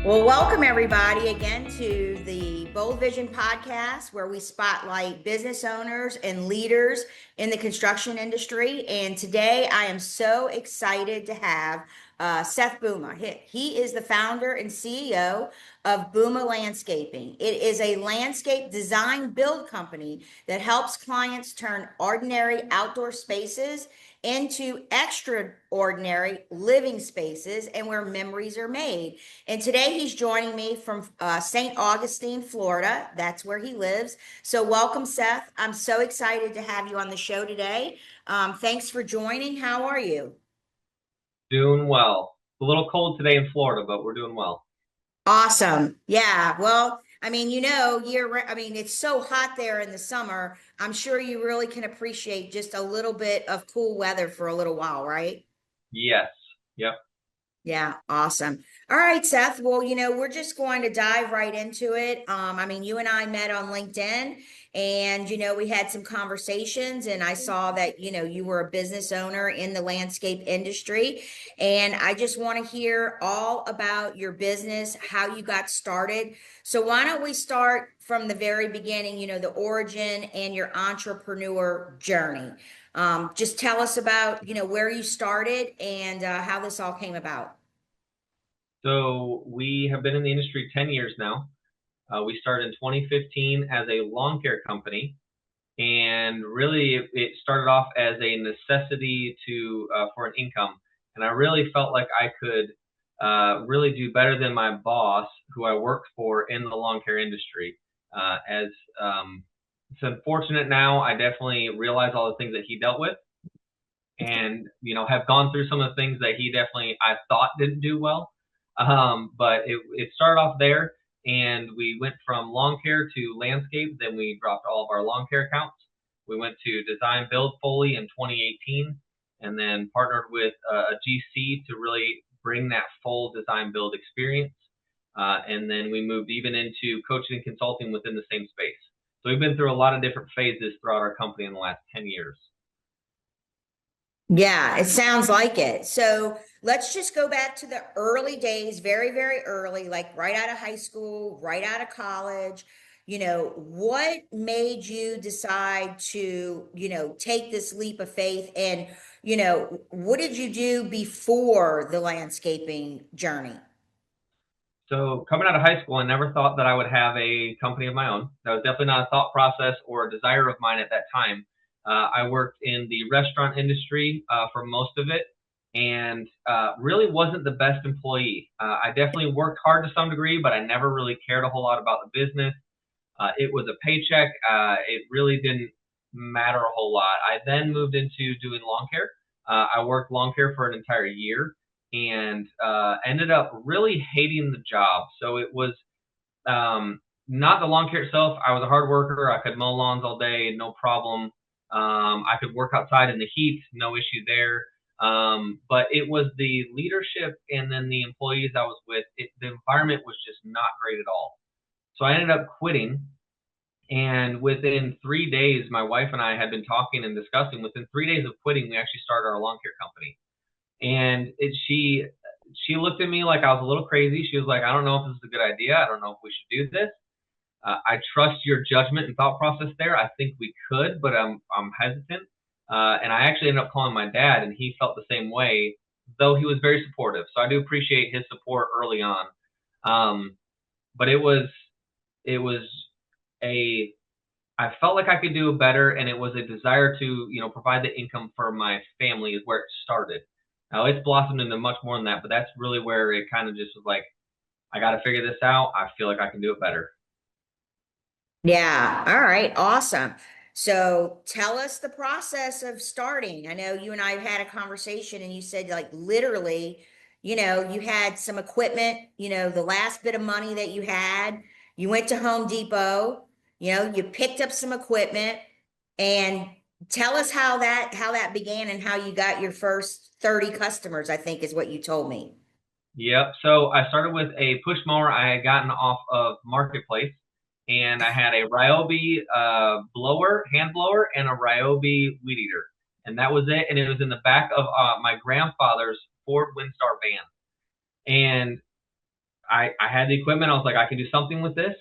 Well, welcome everybody again to the Bold Vision podcast, where we spotlight business owners and leaders in the construction industry. And today I am so excited to have Seth Buma. He is the founder and CEO of Buma Landscaping. It is a landscape design build company that helps clients turn ordinary outdoor spaces into extraordinary living spaces and where memories are made. And today he's joining me from St. Augustine, Florida. That's where he lives. So welcome, Seth. I'm so excited to have you on the show today. Thanks for joining. How are you? Doing well. It's a little cold today in Florida, but we're doing well. Awesome. Yeah. Well, I mean, I mean, it's so hot there in the summer. I'm sure you really can appreciate just a little bit of cool weather for a little while, right? Yes. Yep. Yeah, awesome. All right, Seth. Well, we're just going to dive right into it. I mean, you and I met on LinkedIn and, we had some conversations and I saw that, you were a business owner in the landscape industry. And I just want to hear all about your business, how you got started. So why don't we start from the very beginning, the origin and your entrepreneur journey. Just tell us about, where you started and how this all came about. So we have been in the industry 10 years now. We started in 2015 as a lawn care company, and really it started off as a necessity to for an income. And I really felt like I could really do better than my boss, who I worked for in the lawn care industry. As It's unfortunate now, I definitely realize all the things that he dealt with, and have gone through some of the things that he definitely I thought didn't do well. But it started off there, and we went from lawn care to landscape. Then we dropped all of our lawn care accounts. We went to design build fully in 2018, and then partnered with a GC to really bring that full design build experience. And then we moved even into coaching and consulting within the same space. So we've been through a lot of different phases throughout our company in the last 10 years. Yeah, it sounds like it. So let's just go back to the early days, very, very early, like right out of high school, right out of college. What made you decide to, take this leap of faith? And, what did you do before the landscaping journey? So coming out of high school, I never thought that I would have a company of my own. That was definitely not a thought process or a desire of mine at that time. I worked in the restaurant industry for most of it, and really wasn't the best employee. I definitely worked hard to some degree, but I never really cared a whole lot about the business. It was a paycheck. It really didn't matter a whole lot. I then moved into doing lawn care. I worked lawn care for an entire year, and ended up really hating the job. So it was not the lawn care itself. I was a hard worker. I could mow lawns all day, no problem. I could work outside in the heat, no issue there. But it was the leadership and then the employees I was with. The environment was just not great at all. So I ended up quitting. And within 3 days, my wife and I had been talking and discussing. Within 3 days of quitting, we actually started our lawn care company. And she looked at me like I was a little crazy. She was like, "I don't know if this is a good idea. I don't know if we should do this. I trust your judgment and thought process there. I think we could, but I'm hesitant." And I actually ended up calling my dad, and he felt the same way, though he was very supportive. So I do appreciate his support early on. But it was a I felt like I could do better, and it was a desire to provide the income for my family is where it started. Now it's blossomed into much more than that, but that's really where it kind of just was like, I got to figure this out. I feel like I can do it better. Yeah. All right. Awesome. So tell us the process of starting. I know you and I had a conversation and you said like literally, you had some equipment, the last bit of money that you had, you went to Home Depot, you picked up some equipment and tell us how that began and how you got your first 30 customers, I think is what you told me. Yep. So I started with a push mower I had gotten off of Marketplace, and I had a Ryobi blower, hand blower, and a Ryobi weed eater, and that was it. And it was in the back of my grandfather's Ford Windstar van. And I had the equipment. I was like, I can do something with this.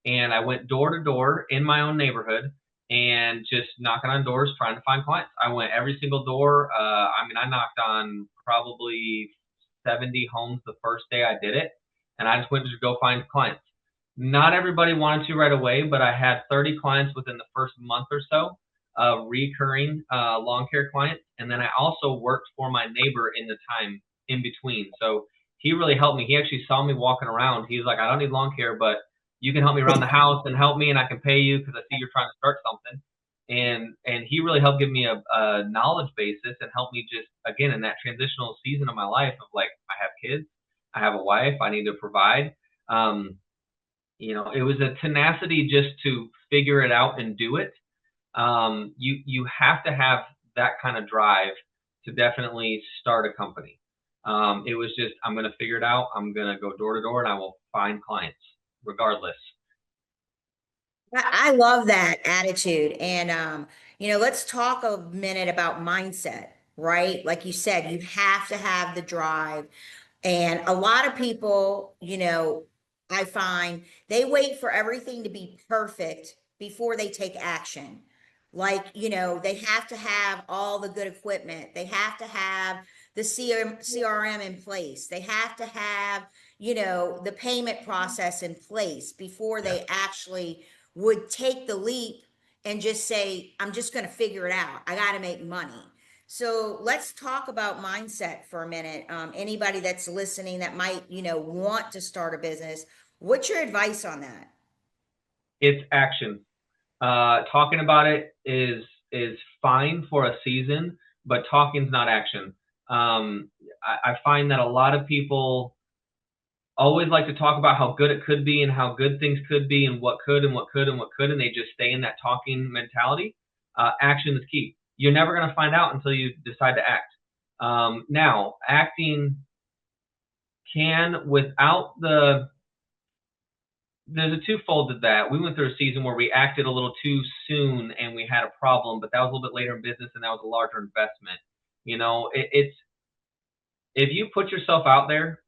And I went door to door in my own neighborhood and just knocking on doors trying to find clients. I went every single door. I mean, I knocked on probably 70 homes the first day I did it, and I just went to go find clients. Not everybody wanted to right away, but I had 30 clients within the first month or so, recurring lawn care clients. And then I also worked for my neighbor in the time in between. So he really helped me. He actually saw me walking around. He's like, I don't need lawn care, but you can help me around the house and help me, and I can pay you because I see you're trying to start something. And he really helped give me a knowledge basis and help me just, again, in that transitional season of my life of like, I have kids, I have a wife, I need to provide. It was a tenacity just to figure it out and do it. You have to have that kind of drive to definitely start a company. It was just, I'm going to figure it out. I'm going to go door to door and I will find clients regardless. I love that attitude. And, let's talk a minute about mindset, right? Like you said, you have to have the drive. And a lot of people, I find they wait for everything to be perfect before they take action. Like, they have to have all the good equipment. They have to have the CRM in place. They have to have, the payment process in place before Yeah. they actually would take the leap and just say, I'm just going to figure it out. I got to make money. So let's talk about mindset for a minute. Anybody that's listening that might, want to start a business, what's your advice on that? It's action. Talking about it is fine for a season, but talking's not action. I find that a lot of people always like to talk about how good it could be and how good things could be and what could and what could and what could, and they just stay in that talking mentality. Action is key. You're never going to find out until you decide to act. Now, acting can, without there's a twofold to that. We went through a season where we acted a little too soon and we had a problem, but that was a little bit later in business and that was a larger investment. It's if you put yourself out there,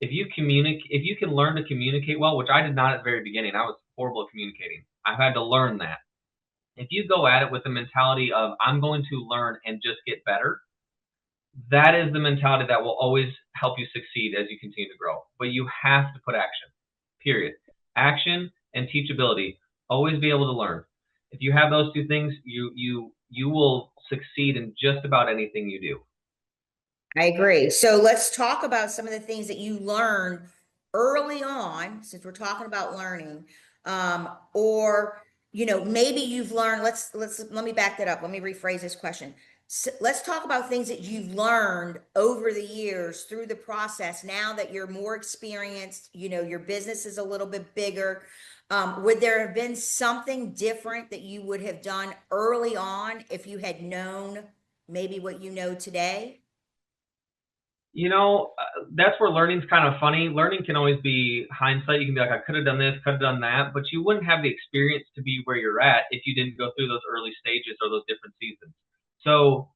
if you can learn to communicate well, which I did not at the very beginning. I was horrible at communicating. I've had to learn that. If you go at it with the mentality of I'm going to learn and just get better, that is the mentality that will always help you succeed as you continue to grow. But you have to put action. Period. Action and teachability. Always be able to learn. If you have those two things, you will succeed in just about anything you do. I agree. So let's talk about some of the things that you learned early on, since we're talking about learning, or maybe you've learned. Let me back that up. Let me rephrase this question. So let's talk about things that you've learned over the years through the process. Now that you're more experienced, your business is a little bit bigger. Would there have been something different that you would have done early on if you had known maybe what you know today? That's where learning's kind of funny. Learning can always be hindsight. You can be like, I could have done this, could have done that, but you wouldn't have the experience to be where you're at if you didn't go through those early stages or those different seasons. So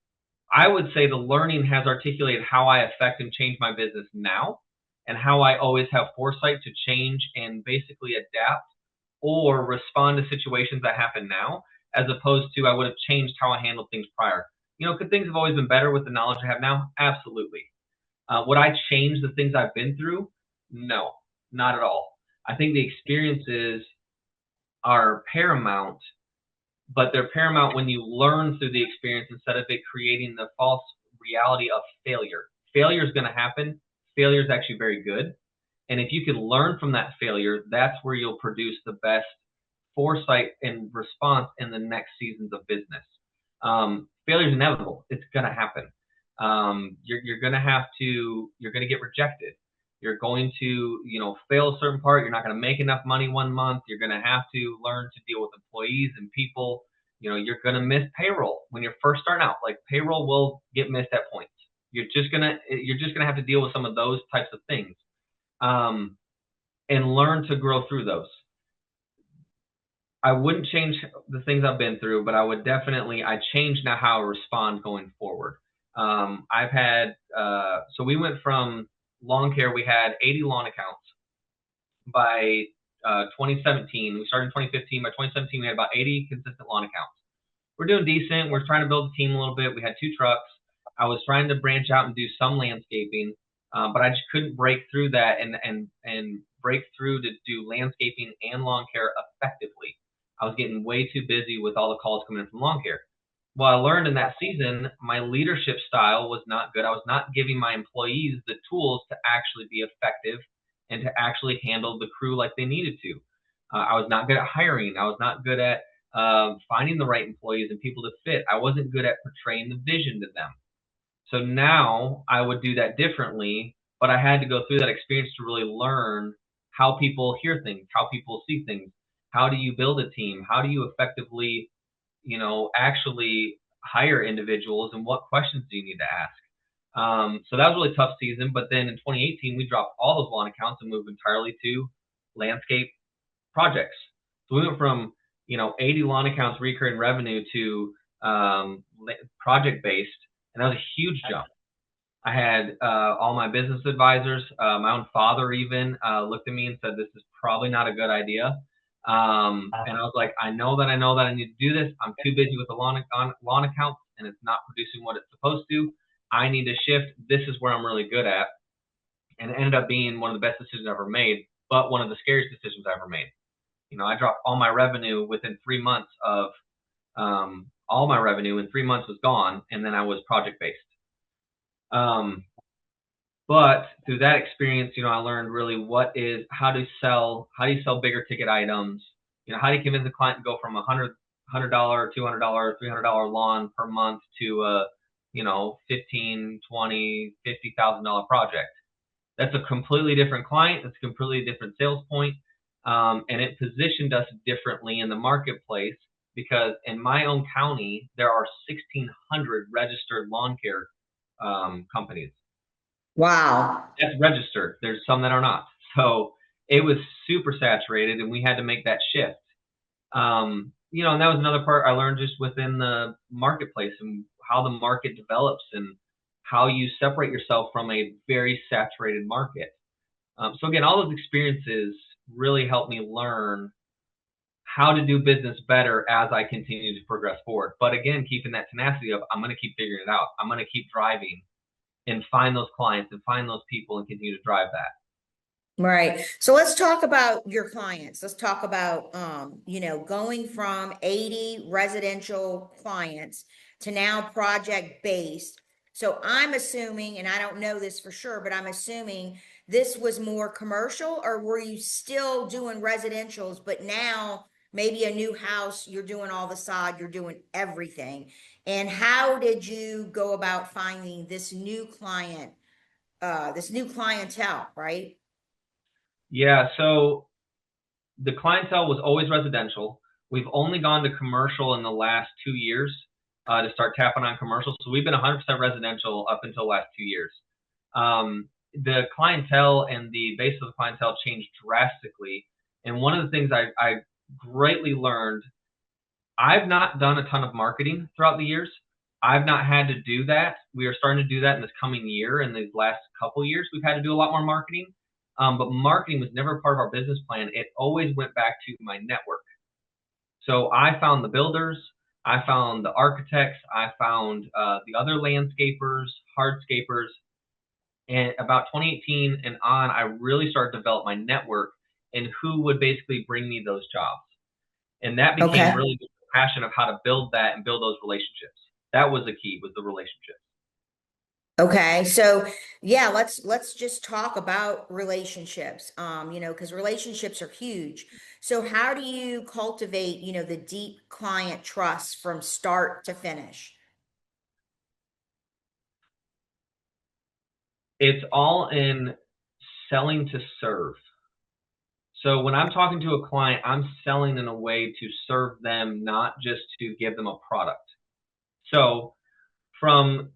I would say the learning has articulated how I affect and change my business now and how I always have foresight to change and basically adapt or respond to situations that happen now, as opposed to I would have changed how I handled things prior. Could things have always been better with the knowledge I have now? Absolutely. Would I change the things I've been through? No, not at all. I think the experiences are paramount, but they're paramount when you learn through the experience instead of it creating the false reality of failure. Failure is going to happen. Failure is actually very good. And if you can learn from that failure, that's where you'll produce the best foresight and response in the next seasons of business. Failure is inevitable. It's going to happen. You're going to get rejected. You're going to, fail a certain part. You're not going to make enough money one month. You're going to have to learn to deal with employees and people. You're going to miss payroll when you're first starting out. Like payroll will get missed at points. You're just going to have to deal with some of those types of things, and learn to grow through those. I wouldn't change the things I've been through, but I change now how I respond going forward. I've had, so we went from lawn care, we had 80 lawn accounts. by 2017. We started in 2015. By 2017, we had about 80 consistent lawn accounts. We're doing decent. We're trying to build a team a little bit. We had 2 trucks. I was trying to branch out and do some landscaping, but I just couldn't break through that and break through to do landscaping and lawn care effectively. I was getting way too busy with all the calls coming in from lawn care. Well, I learned in that season, my leadership style was not good. I was not giving my employees the tools to actually be effective and to actually handle the crew like they needed to. I was not good at hiring. I was not good at finding the right employees and people to fit. I wasn't good at portraying the vision to them. So now I would do that differently, but I had to go through that experience to really learn how people hear things, how people see things. How do you build a team? How do you effectively, actually hire individuals, and what questions do you need to ask? So that was a really tough season. But then in 2018, we dropped all those lawn accounts and moved entirely to landscape projects. So we went from 80 lawn accounts recurring revenue to project based, and that was a huge jump. I had all my business advisors, my own father even looked at me and said, "This is probably not a good idea." And I was like, I know that I need to do this. I'm too busy with the lawn accounts, and it's not producing what it's supposed to. I need to shift. This is where I'm really good at. And it ended up being one of the best decisions I ever made, but one of the scariest decisions I ever made. I dropped all my revenue within 3 months of all my revenue in 3 months was gone, and then I was project based. But through that experience, I learned really how do you sell bigger ticket items? How do you convince a client to go from $100, $200, $300 lawn per month to a, $15, $20, $50,000 project? That's a completely different client. It's a completely different sales point. And it positioned us differently in the marketplace, because in my own county, there are 1,600 registered lawn care companies. Wow. That's registered. There's some that are not. So it was super saturated, and we had to make that shift. And that was another part I learned just within the marketplace and how the market develops and how you separate yourself from a very saturated market. So again, all those experiences really helped me learn how to do business better as I continue to progress forward. But again, keeping that tenacity of, I'm going to keep figuring it out. I'm going to keep driving and find those clients and find those people and continue to drive that. Right. So let's talk about your clients. Let's talk about, going from 80 residential clients to now project based. So I'm assuming, and I don't know this for sure, but I'm assuming this was more commercial, or were you still doing residentials, but now maybe a new house, you're doing all the sod, you're doing everything. And how did you go about finding this new clientele, right? Yeah, so the clientele was always residential. We've only gone to commercial in the last 2 years to start tapping on commercial. So we've been 100% residential up until the last 2 years. The clientele and the base of the clientele changed drastically. And one of the things I greatly learned, I've not done a ton of marketing throughout the years. I've not had to do that. We are starting to do that in this coming year. In these last couple of years, we've had to do a lot more marketing. But marketing was never part of our business plan. It always went back to my network. So I found the builders, I found the architects, I found the other landscapers, hardscapers. And about 2018 and on, I really started to develop my network and who would basically bring me those jobs. And that became really the passion of how to build that and build those relationships. That was the key, was the relationships. Okay, so yeah, let's just talk about relationships. Because relationships are huge. So how do you cultivate, the deep client trust from start to finish? It's all in selling to serve. So when I'm talking to a client, I'm selling in a way to serve them, not just to give them a product. So from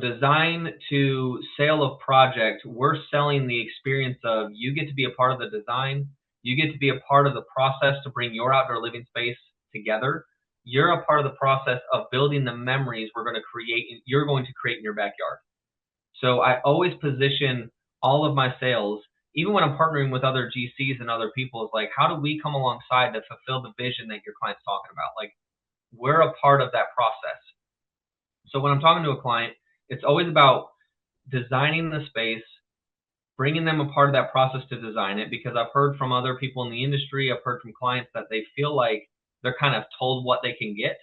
design to sale of project, we're selling the experience of, you get to be a part of the design, you get to be a part of the process to bring your outdoor living space together. You're a part of the process of building the memories you're going to create in your backyard. So I always position all of my sales even when I'm partnering with other GCs and other people, is like, how do we come alongside to fulfill the vision that your client's talking about? Like, we're a part of that process. So when I'm talking to a client, it's always about designing the space, bringing them a part of that process to design it, because I've heard from other people in the industry, I've heard from clients that they feel like they're kind of told what they can get.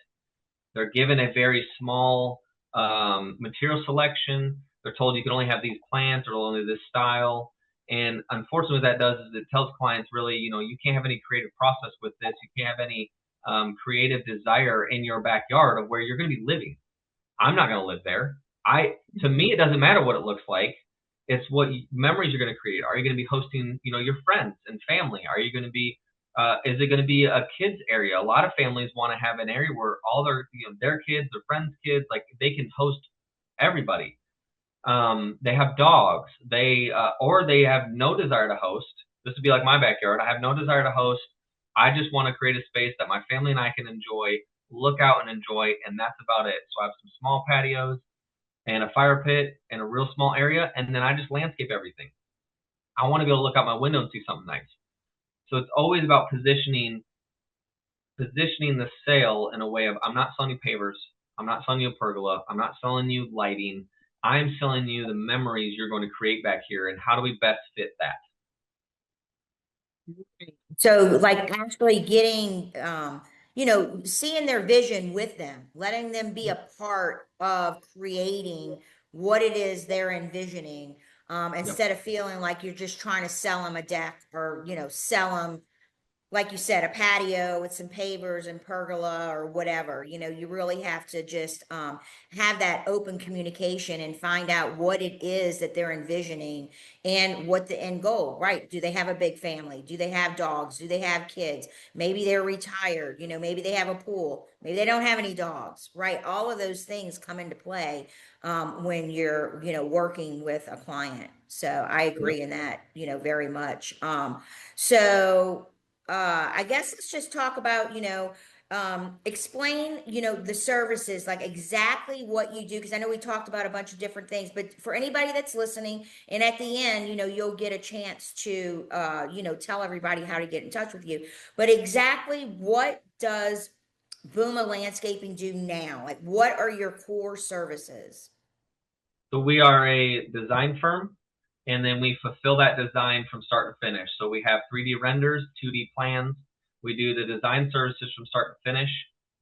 They're given a very small material selection. They're told you can only have these plants or only this style. And unfortunately, what that does is it tells clients really, you can't have any creative process with this. You can't have any creative desire in your backyard of where you're going to be living. I'm not going to live there. To me, it doesn't matter what it looks like. It's what memories you're going to create. Are you going to be hosting, your friends and family? Are you going to be, is it going to be a kids area? A lot of families want to have an area where all their kids, their friends' kids, like they can host everybody. They have dogs. Or they have no desire to host. This would be like my backyard. I have no desire to host. I just want to create a space that my family and I can enjoy, look out and enjoy, and that's about it. So I have some small patios and a fire pit and a real small area, and then I just landscape everything. I want to be able to look out my window and see something nice. So it's always about positioning the sale in a way of, I'm not selling you pavers, I'm not selling you a pergola, I'm not selling you lighting. I'm selling you the memories you're going to create back here, and how do we best fit that? So like actually getting, seeing their vision with them, letting them be a part of creating what it is they're envisioning, Yep. instead of feeling like you're just trying to sell them a deck or, sell them, like you said, a patio with some pavers and pergola or whatever. You really have to just have that open communication and find out what it is that they're envisioning and what the end goal, right? Do they have a big family? Do they have dogs? Do they have kids? Maybe they're retired, maybe they have a pool, maybe they don't have any dogs, right? All of those things come into play when you're, working with a client. So I Yep. agree in that, very much. So I guess let's just talk about, explain, the services, like exactly what you do. Cause I know we talked about a bunch of different things, but for anybody that's listening, and at the end, you'll get a chance to, tell everybody how to get in touch with you. But exactly what does Buma Landscaping do now? Like, what are your core services? So we are a design firm, and then we fulfill that design from start to finish. So we have 3D renders, 2D plans. We do the design services from start to finish,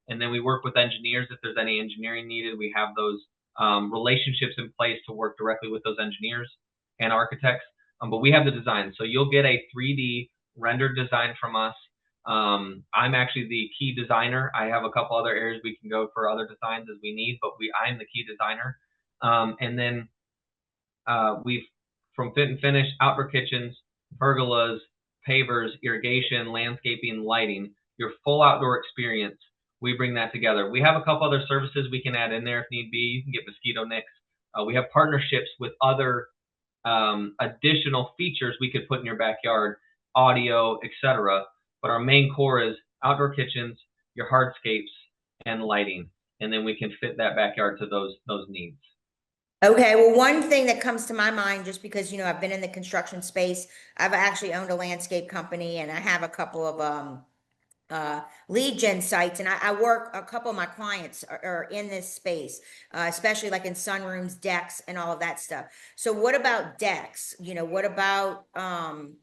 and then we work with engineers if there's any engineering needed. We have those relationships in place to work directly with those engineers and architects. But we have the design. So you'll get a 3D rendered design from us. I'm actually the key designer. I have a couple other areas we can go for other designs as we need, but I'm the key designer. And then we've from fit and finish, outdoor kitchens, pergolas, pavers, irrigation, landscaping, lighting, your full outdoor experience. We bring that together. We have a couple other services we can add in there if need be. You can get mosquito nets. We have partnerships with other additional features we could put in your backyard, audio, etc. But our main core is outdoor kitchens, your hardscapes, and lighting, and then we can fit that backyard to those needs. Okay, well, one thing that comes to my mind, just because, I've been in the construction space, I've actually owned a landscape company and I have a couple of lead gen sites, and I work, a couple of my clients are in this space, especially like in sunrooms, decks, and all of that stuff. So what about decks? What about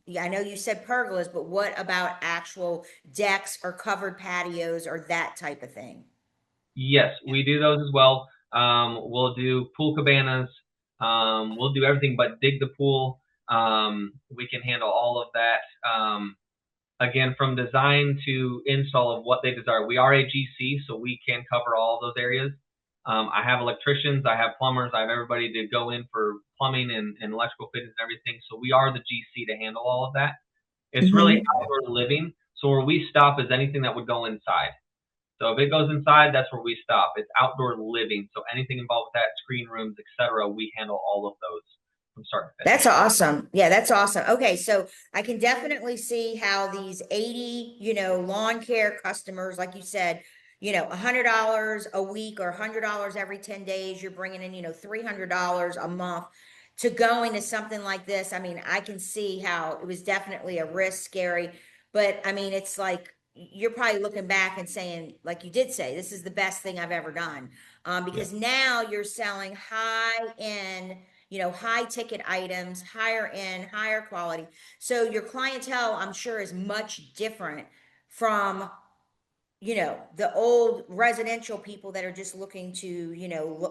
yeah, I know you said pergolas, but what about actual decks or covered patios or that type of thing? Yes, we do those as well. We'll do pool cabanas. We'll do everything but dig the pool. We can handle all of that. Again, from design to install of what they desire. We are a GC, so we can cover all those areas. I have electricians, I have plumbers, I have everybody to go in for plumbing and electrical fittings and everything. So we are the GC to handle all of that. It's really Mhm. outdoor living. So where we stop is anything that would go inside. So if it goes inside, that's where we stop. It's outdoor living. So anything involved with that, screen rooms, etc., we handle all of those from start to That's finish. awesome. Yeah, that's awesome. Okay, so I can definitely see how these 80, lawn care customers, like you said, $100 a week or $100 every 10 days, you're bringing in, $300 a month to go into something like this. I mean, I can see how it was definitely a risk, scary, but I mean, it's like you're probably looking back and saying, like you did say, this is the best thing I've ever done. Yeah. Because now you're selling high end, high ticket items, higher end, higher quality. So your clientele, I'm sure, is much different from the old residential people that are just looking to,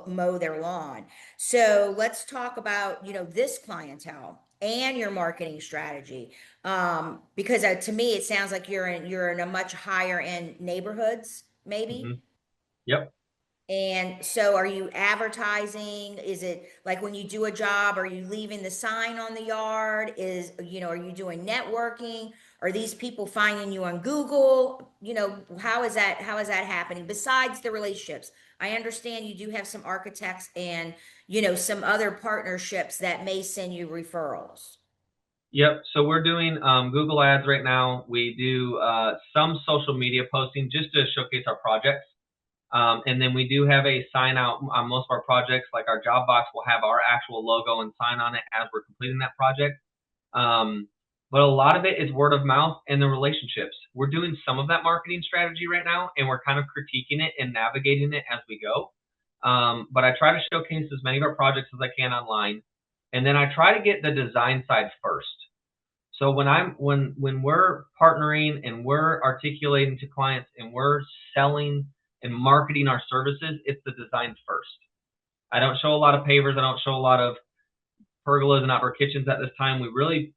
mow their lawn. So let's talk about, this clientele and your marketing strategy. Because to me, it sounds like you're in a much higher end neighborhoods, maybe. Hmm. Yep. And so are you advertising? Is it like when you do a job, are you leaving the sign on the yard? Are you doing networking? Are these people finding you on Google? How is that happening besides the relationships? I understand you do have some architects and, some other partnerships that may send you referrals. Yep. So we're doing Google Ads right now. We do some social media posting just to showcase our projects. And then we do have a sign out on most of our projects, like our job box will have our actual logo and sign on it as we're completing that project. But a lot of it is word of mouth and the relationships. We're doing some of that marketing strategy right now, and we're kind of critiquing it and navigating it as we go. But I try to showcase as many of our projects as I can online, and then I try to get the design side first. So when we're partnering and we're articulating to clients and we're selling and marketing our services, it's the design first. I don't show a lot of pavers. I don't show a lot of pergolas and outdoor kitchens at this time. We really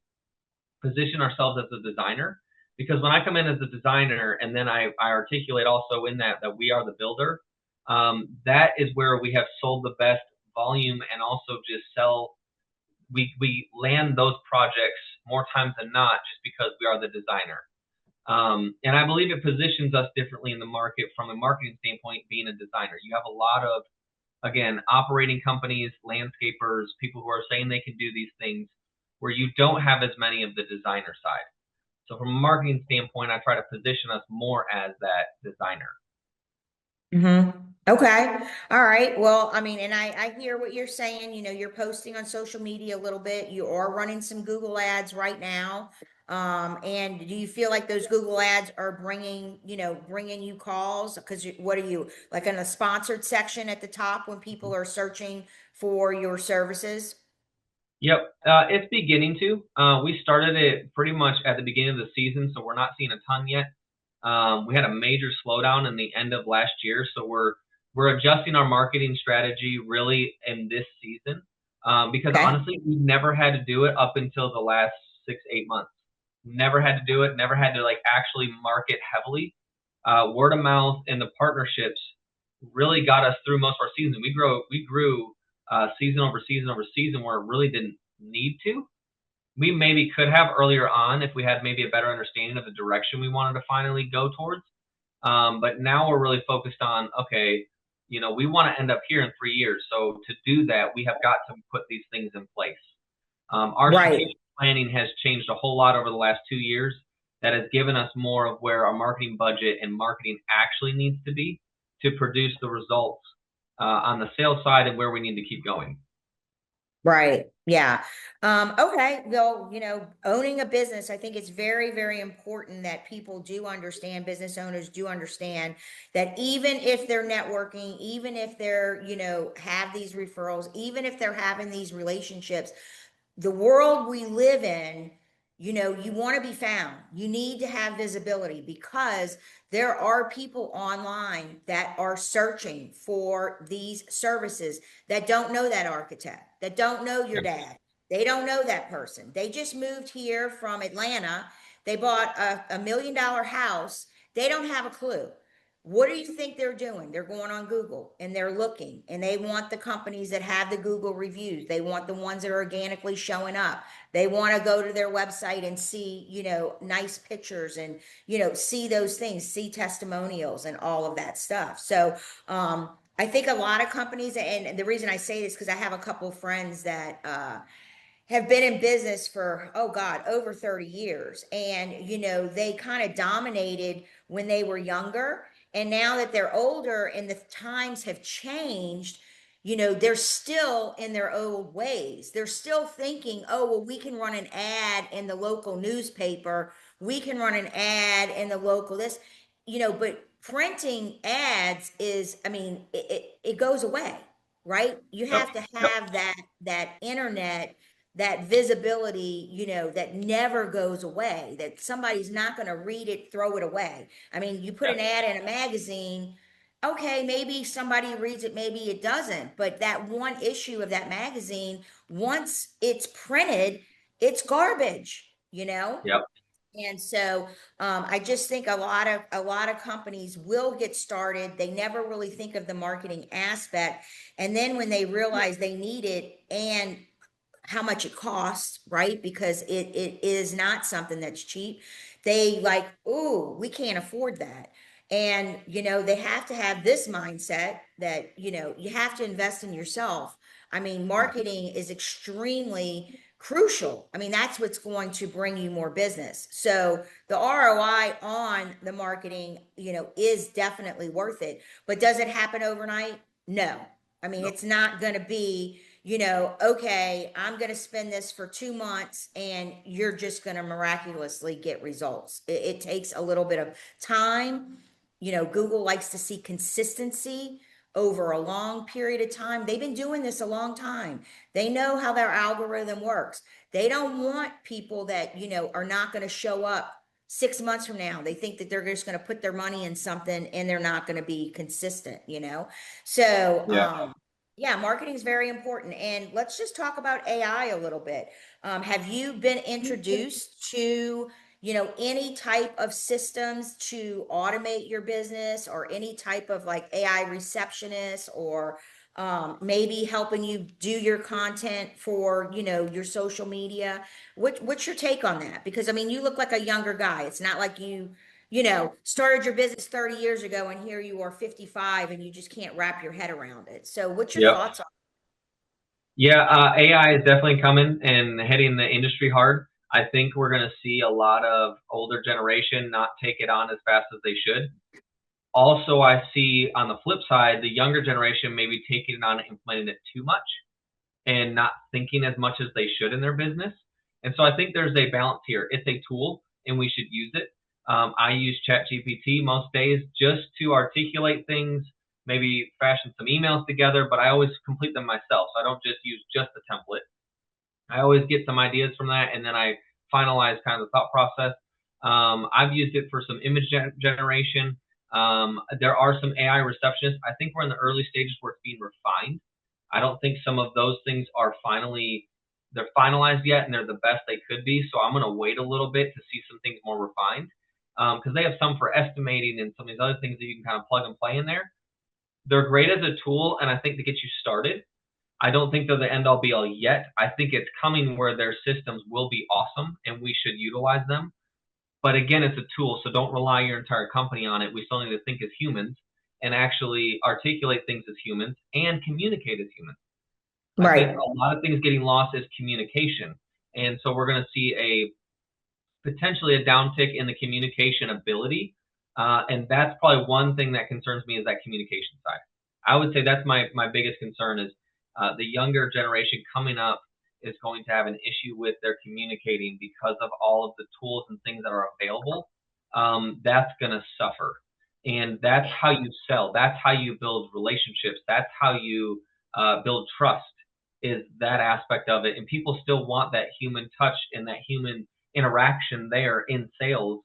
position ourselves as a designer, because when I come in as a designer and then I articulate also in that we are the builder, that is where we have sold the best volume and also just sell. We land those projects more times than not just because we are the designer. And I believe it positions us differently in the market from a marketing standpoint, being a designer. You have a lot of, again, operating companies, landscapers, people who are saying they can do these things where you don't have as many of the designer side. So from a marketing standpoint, I try to position us more as that designer. Mm-hmm. Okay. All right. Well, I mean, and I hear what you're saying. You're posting on social media a little bit. You are running some Google ads right now. And do you feel like those Google ads are bringing you calls? Because what are you like in a sponsored section at the top when people are searching for your services? Yep, it's beginning to. We started it pretty much at the beginning of the season, so we're not seeing a ton yet. We had a major slowdown in the end of last year, so we're adjusting our marketing strategy really in this season, because Okay. honestly, we never had to do it up until the last 6, 8 months. Never had to do it. Never had to like actually market heavily. Word of mouth and the partnerships really got us through most of our season. We grew season over season over season where it really didn't need to. We maybe could have earlier on if we had maybe a better understanding of the direction we wanted to finally go towards. But now we're really focused on, okay, we want to end up here in 3 years. So to do that, we have got to put these things in place. Our Right. strategic planning has changed a whole lot over the last 2 years. That has given us more of where our marketing budget and marketing actually needs to be to produce the results on the sales side and where we need to keep going. Right. Yeah. Okay. Well, owning a business, I think it's very, very important that people do understand, business owners do understand that even if they're networking, even if they're, have these referrals, even if they're having these relationships, the world we live in, you want to be found. You need to have visibility because there are people online that are searching for these services that don't know that architect, that don't know your Yep. dad. They don't know that person. They just moved here from Atlanta. They bought a $1 million house. They don't have a clue. What do you think they're doing? They're going on Google and they're looking and they want the companies that have the Google reviews. They want the ones that are organically showing up. They want to go to their website and see, nice pictures and, see those things, see testimonials and all of that stuff. So, I think a lot of companies, and the reason I say this because I have a couple of friends that have been in business for, oh God, over 30 years. And, they kind of dominated when they were younger. And now that they're older and the times have changed, they're still in their old ways. They're still thinking, oh, well, we can run an ad in the local newspaper. We can run an ad in the local this, but printing ads is, I mean, it goes away, right? You Yep. have to Yep. have that internet, that visibility, that never goes away, that somebody's not going to read it, throw it away. I mean, you put Yep. an ad in a magazine, okay, maybe somebody reads it, maybe it doesn't, but that one issue of that magazine, once it's printed, it's garbage. Yep. And so I just think a lot of companies will get started. They never really think of the marketing aspect, and then when they realize they need it and how much it costs, right? Because it is not something that's cheap. They like, oh, we can't afford that. And, they have to have this mindset that, you have to invest in yourself. I mean, marketing is extremely crucial. I mean, that's what's going to bring you more business. So the ROI on the marketing, is definitely worth it. But does it happen overnight? No. I mean, Nope. it's not going to be, okay, I'm going to spend this for 2 months and you're just going to miraculously get results. It takes a little bit of time. Google likes to see consistency over a long period of time. They've been doing this a long time. They know how their algorithm works. They don't want people that, are not going to show up 6 months from now. They think that they're just going to put their money in something and they're not going to be consistent. So, Yeah. yeah, marketing is very important. And let's just talk about AI a little bit. Have you been introduced to, any type of systems to automate your business, or any type of like AI receptionist, or maybe helping you do your content for, your social media? What's your take on that? Because I mean, you look like a younger guy. It's not like you started your business 30 years ago and here you are 55 and you just can't wrap your head around it. So what's your Yep. thoughts on? Yeah, AI is definitely coming and hitting the industry hard. I think we're going to see a lot of older generation not take it on as fast as they should. Also, I see on the flip side, the younger generation maybe taking it on and implementing it too much and not thinking as much as they should in their business. And so I think there's a balance here. It's a tool and we should use it. I use ChatGPT most days just to articulate things, maybe fashion some emails together, but I always complete them myself. So I don't just use just the template. I always get some ideas from that and then I finalize kind of the thought process. I've used it for some image generation. There are some AI receptionists. I think we're in the early stages where it's being refined. I don't think some of those things are they're finalized yet and they're the best they could be. So I'm going to wait a little bit to see some things more refined because they have some for estimating and some of these other things that you can kind of plug and play in there. They're great as a tool, and I think to get you started. I don't think they're the end all be all yet. I think it's coming where their systems will be awesome and we should utilize them. But again, it's a tool, so don't rely your entire company on it. We still need to think as humans and actually articulate things as humans and communicate as humans. I think Right. a lot of things getting lost is communication. And so we're going to see potentially a downtick in the communication ability. And that's probably one thing that concerns me is that communication side. I would say that's my biggest concern is the younger generation coming up is going to have an issue with their communicating because of all of the tools and things that are available. That's going to suffer. And that's how you sell. That's how you build relationships. That's how you build trust is that aspect of it. And people still want that human touch and that human interaction there in sales.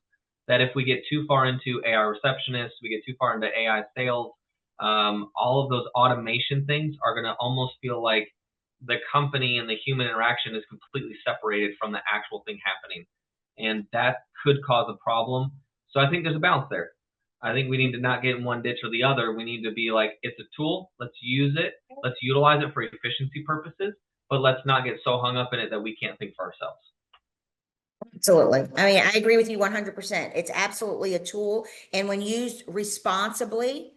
That if we get too far into AI receptionists, we get too far into AI sales, all of those automation things are going to almost feel like the company and the human interaction is completely separated from the actual thing happening. And that could cause a problem. So I think there's a balance there. I think we need to not get in one ditch or the other. We need to be like, it's a tool. Let's use it. Let's utilize it for efficiency purposes, but let's not get so hung up in it that we can't think for ourselves. Absolutely. I mean, I agree with you 100%. It's absolutely a tool. And when used responsibly,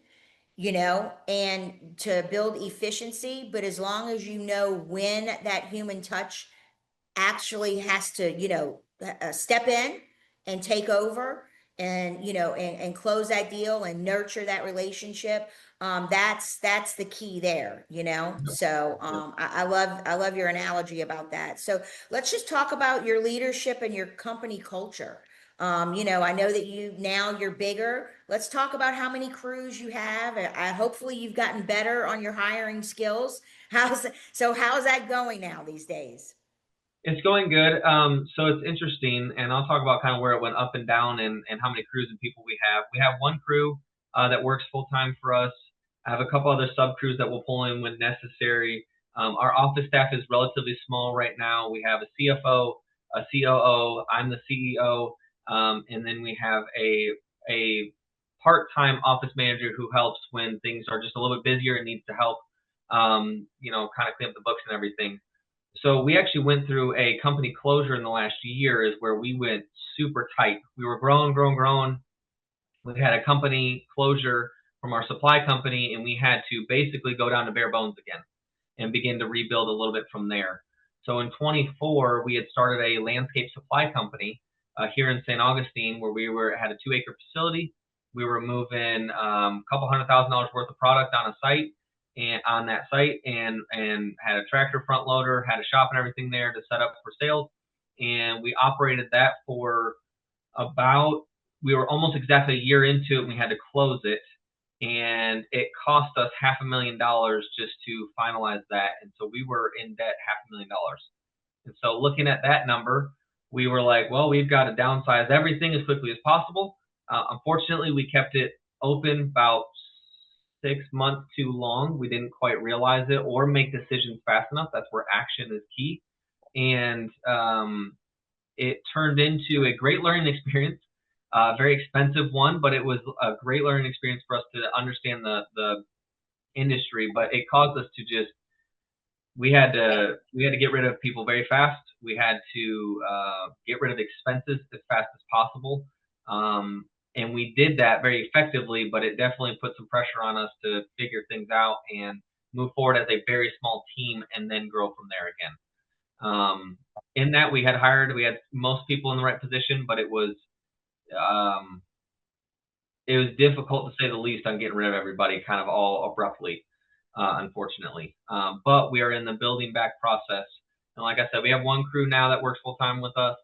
and to build efficiency, but as long as you know when that human touch actually has to, step in and take over, and and close that deal and nurture that relationship. That's the key there, so I love your analogy about that. So let's just talk about your leadership and your company culture. I know that you're bigger. Let's talk about how many crews you have. Hopefully you've gotten better on your hiring skills. How's that going now these days? It's going good. So it's interesting, and I'll talk about kind of where it went up and down and how many crews and people we have. We have one crew that works full time for us. I have a couple other sub crews that will pull in when necessary. Our office staff is relatively small right now. We have a CFO, a COO, I'm the CEO, and then we have a part-time office manager who helps when things are just a little bit busier and needs to help, kind of clean up the books and everything. So we actually went through a company closure in the last year, is where we went super tight. We were growing. We had a company closure from our supply company, and we had to basically go down to bare bones again and begin to rebuild a little bit from there. So in 24, we had started a landscape supply company here in St. Augustine, where we had a 2-acre facility. We were moving a couple $100,000 worth of product on a site, and on that site, and had a tractor front loader, had a shop and everything there to set up for sales. And we operated that for we were almost exactly a year into it, and we had to close it. And it cost us $500,000 just to finalize that. And so we were in debt $500,000. And so looking at that number, we were like, well, we've got to downsize everything as quickly as possible. Unfortunately, we kept it open about 6 months too long. We didn't quite realize it or make decisions fast enough. That's where action is key. And it turned into a great learning experience, a very expensive one, but it was a great learning experience for us to understand the industry. But it caused us to we had to get rid of people very fast. We had to get rid of expenses as fast as possible. And we did that very effectively, but it definitely put some pressure on us to figure things out and move forward as a very small team and then grow from there again. In that, we had most people in the right position, but it was difficult to say the least on getting rid of everybody kind of all abruptly, unfortunately. But we are in the building back process. And like I said, we have one crew now that works full time with us.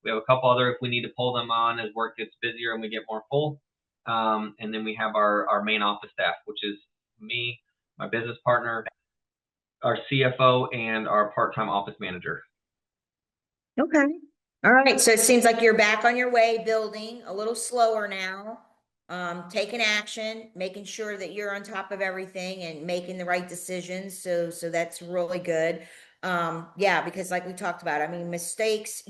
We have a couple other if we need to pull them on as work gets busier and we get more full. And then we have our main office staff, which is me, my business partner, our CFO, and our part-time office manager. Okay. All right. So it seems like you're back on your way, building a little slower now, taking action, making sure that you're on top of everything and making the right decisions. So that's really good. Yeah, because like we talked about, I mean, mistakes,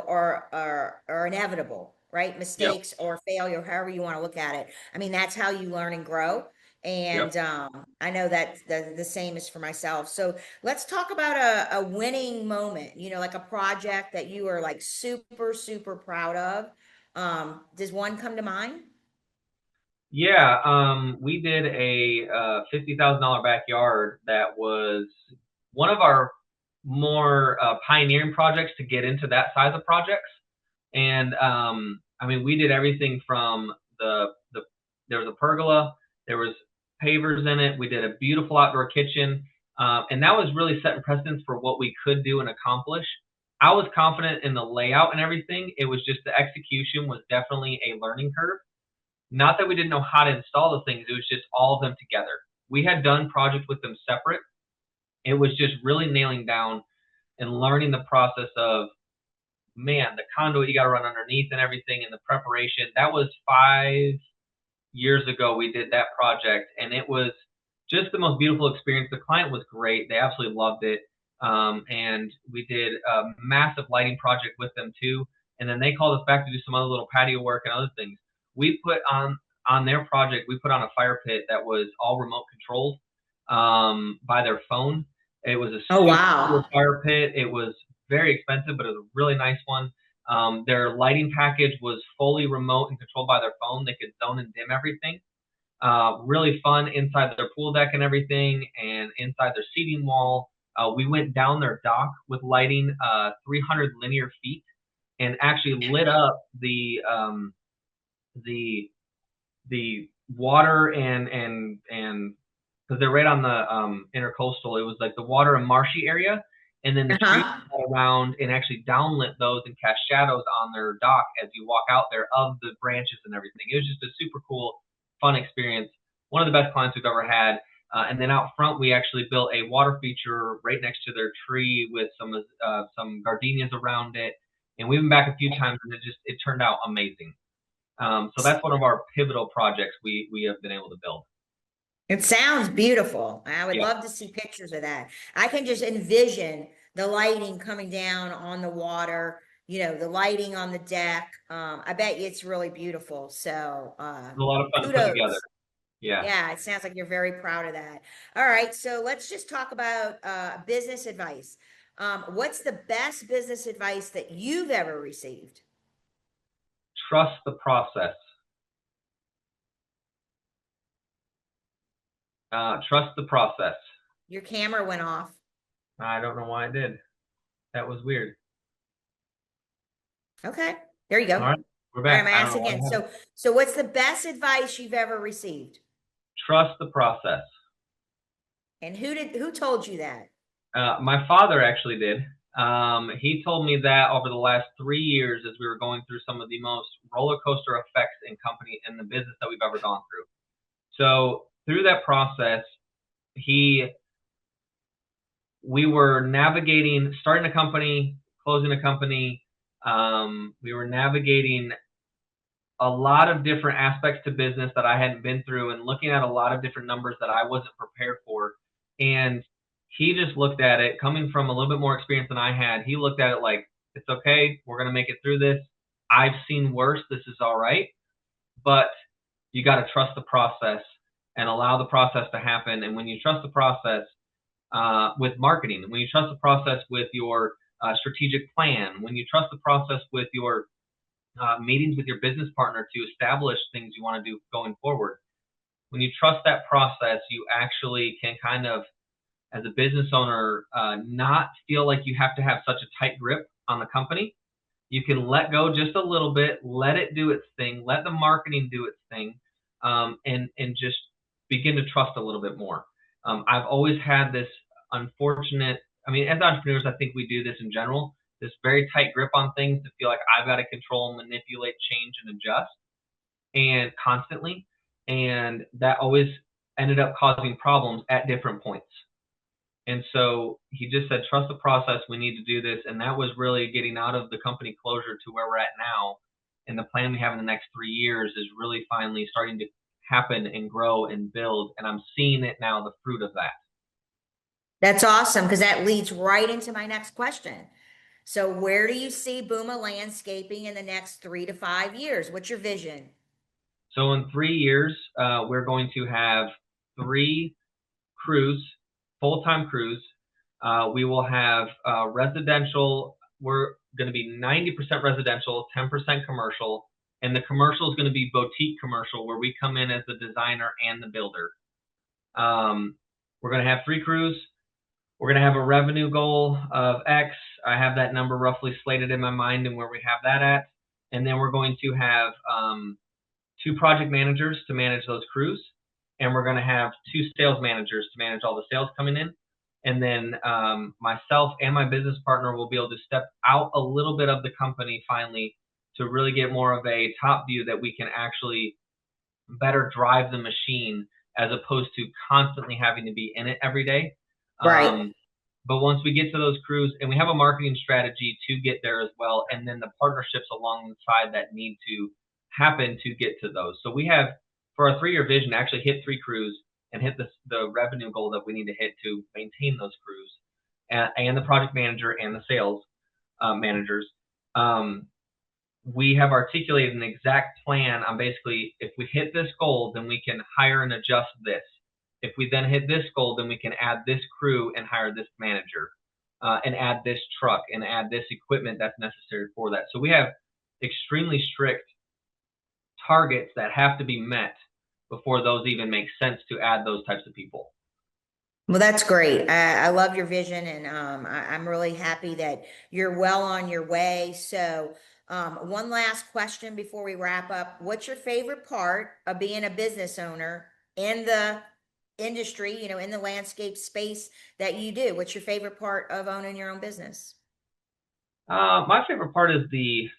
are inevitable, right? Yep. Mistakes or failure, however you want to look at it. I mean, that's how you learn and grow. Yep. And I know that the same is for myself. So let's talk about a winning moment, like a project that you are like super, super proud of. Does one come to mind? Yeah, we did a $50,000 backyard that was one of our more pioneering projects to get into that size of projects. And I mean, we did everything from there was a pergola, there was pavers in it. We did a beautiful outdoor kitchen, and that was really setting precedence for what we could do and accomplish. I was confident in the layout and everything. It was just the execution was definitely a learning curve. Not that we didn't know how to install the things, it was just all of them together. We had done projects with them separate. It was just really nailing down and learning the process of, man, the conduit you got to run underneath and everything, and the preparation. That was 5 years ago we did that project, and it was just the most beautiful experience. The client was great. They absolutely loved it. And we did a massive lighting project with them too. And then they called us back to do some other little patio work and other things. We put on their project, we put on a fire pit that was all remote controlled by their phone. It was a Oh, super wow. cool fire pit. It was very expensive, but it was a really nice one. Their lighting package was fully remote and controlled by their phone. They could zone and dim everything. Really fun inside their pool deck and everything, and inside their seating wall. We went down their dock with lighting 300 linear feet and actually lit up the water and because they're right on the intercoastal, it was like the water and marshy area, and then the trees around and actually downlit those and cast shadows on their dock as you walk out there of the branches and everything. It was just a super cool, fun experience. One of the best clients we've ever had. And then out front, we actually built a water feature right next to their tree with some gardenias around it. And we've been back a few times, and it turned out amazing. So that's one of our pivotal projects we have been able to build. It sounds beautiful. I would Yeah. love to see pictures of that. I can just envision the lighting coming down on the water, the lighting on the deck. I bet you it's really beautiful. So, It's a lot of fun to put kudos. together. Yeah. Yeah, it sounds like you're very proud of that. All right, so let's just talk about business advice. What's the best business advice that you've ever received? Trust the process. Trust the process. Your camera went off. I don't know why it did. That was weird. Okay, there you go. All right, we're All right, back. I'm gonna ask again. So what's the best advice you've ever received? Trust the process. And who told you that? My father actually did. He told me that over the last 3 years as we were going through some of the most roller coaster effects in the business that we've ever gone through. So through that process, we were navigating, starting a company, closing a company. We were navigating a lot of different aspects to business that I hadn't been through and looking at a lot of different numbers that I wasn't prepared for. And he just looked at it, coming from a little bit more experience than I had. He looked at it like, it's okay. We're going to make it through this. I've seen worse. This is all right. But you got to trust the process and allow the process to happen. And when you trust the process with marketing, when you trust the process with your strategic plan, when you trust the process with your meetings with your business partner to establish things you want to do going forward, when you trust that process, you actually can kind of, as a business owner, not feel like you have to have such a tight grip on the company. You can let go just a little bit, let it do its thing, let the marketing do its thing, and just begin to trust a little bit more. I've always had this unfortunate, as entrepreneurs, I think we do this in general, this very tight grip on things to feel like I've got to control, manipulate, change, and adjust, and constantly. And that always ended up causing problems at different points. And so he just said, trust the process. We need to do this. And that was really getting out of the company closure to where we're at now. And the plan we have in the next 3 years is really finally starting to happen and grow and build. And I'm seeing it now, the fruit of that. That's awesome, because that leads right into my next question. So where do you see Buma Landscaping in the next 3 to 5 years? What's your vision? So in 3 years, we're going to have 3 crews, full-time crews. We will have residential. We're going to be 90% residential, 10% commercial. And the commercial is going to be boutique commercial, where we come in as the designer and the builder. We're going to have 3 crews. We're going to have a revenue goal of X. I have that number roughly slated in my mind and where we have that at. And then we're going to have 2 project managers to manage those crews. And we're going to have 2 sales managers to manage all the sales coming in. And then myself and my business partner will be able to step out a little bit of the company finally to really get more of a top view that we can actually better drive the machine as opposed to constantly having to be in it every day. Right. But once we get to those crews, and we have a marketing strategy to get there as well, and then the partnerships along the side that need to happen to get to those. So we have, for our 3-year vision, actually hit 3 crews and hit the revenue goal that we need to hit to maintain those crews, and the project manager and the sales managers. We have articulated an exact plan on basically, if we hit this goal, then we can hire and adjust this. If we then hit this goal, then we can add this crew and hire this manager, and add this truck and add this equipment that's necessary for that. So we have extremely strict targets that have to be met before those even make sense to add those types of people. Well, that's great. I love your vision, and I'm really happy that you're well on your way. So, one last question before we wrap up. What's your favorite part of being a business owner in the industry, in the landscape space that you do? What's your favorite part of owning your own business? My favorite part is the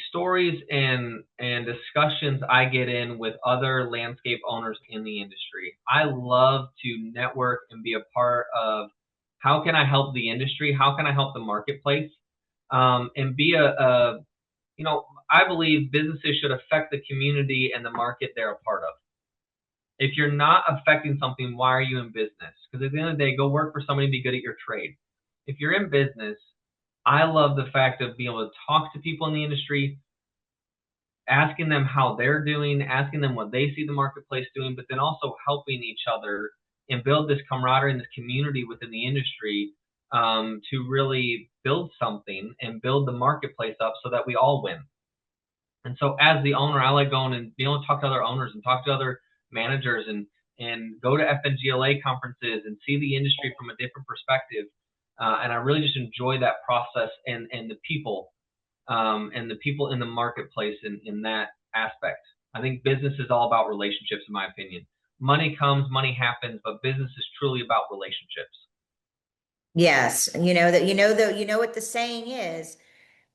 stories and discussions I get in with other landscape owners in the industry. I love to network and be a part of how can I help the industry, how can I help the marketplace, and be I believe businesses should affect the community and the market they're a part of. If you're not affecting something, why are you in business? Because at the end of the day, go work for somebody and be good at your trade. If you're in business, I love the fact of being able to talk to people in the industry, asking them how they're doing, asking them what they see the marketplace doing, but then also helping each other and build this camaraderie and this community within the industry, to really build something and build the marketplace up so that we all win. And so as the owner, I like going and being able to talk to other owners and talk to other managers and go to FNGLA conferences and see the industry from a different perspective. And I really just enjoy that process and the people in the marketplace in that aspect. I think business is all about relationships, in my opinion. Money comes, money happens, but business is truly about relationships. Yes, you know what the saying is.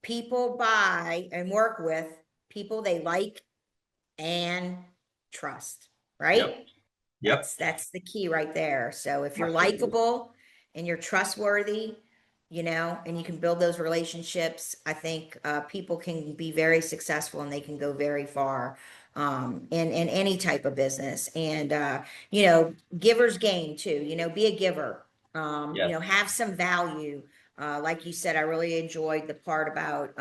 People buy and work with people they like and trust, Yep. right? Yep. That's the key right there. So if you're Absolutely. likable and you're trustworthy, and you can build those relationships, I think people can be very successful and they can go very far in any type of business. And givers gain too. Be a giver. Yes. Have some value. Like you said, I really enjoyed the part about,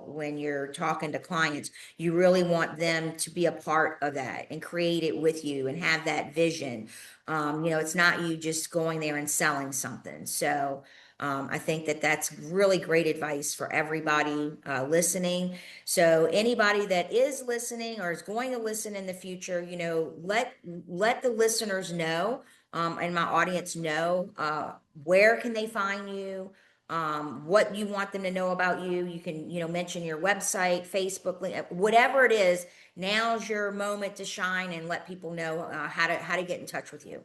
when you're talking to clients, you really want them to be a part of that and create it with you and have that vision. It's not you just going there and selling something. So, I think that that's really great advice for everybody listening. So anybody that is listening or is going to listen in the future, let the listeners know, and my audience know, where can they find you, what you want them to know about you. You can, mention your website, Facebook, whatever it is. Now's your moment to shine and let people know how to get in touch with you.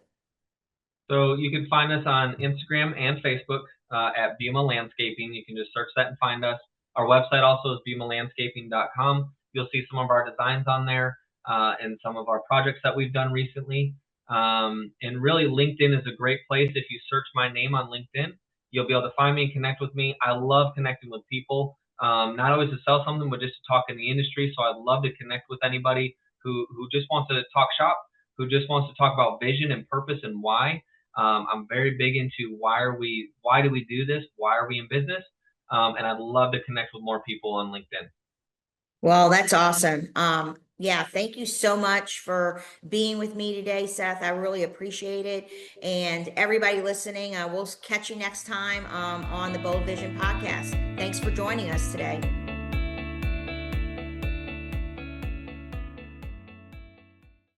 So you can find us on Instagram and Facebook at Buma Landscaping. You can just search that and find us. Our website also is bumalandscaping.com. You'll see some of our designs on there and some of our projects that we've done recently. And really, LinkedIn is a great place. If you search my name on LinkedIn, you'll be able to find me and connect with me. I love connecting with people, not always to sell something, but just to talk in the industry. So I'd love to connect with anybody who just wants to talk shop, who just wants to talk about vision and purpose and why. I'm very big into why do we do this? Why are we in business? And I'd love to connect with more people on LinkedIn. Well, that's awesome. Yeah, thank you so much for being with me today, Seth. I really appreciate it. And everybody listening, we'll catch you next time on the Bold Vision podcast. Thanks for joining us today.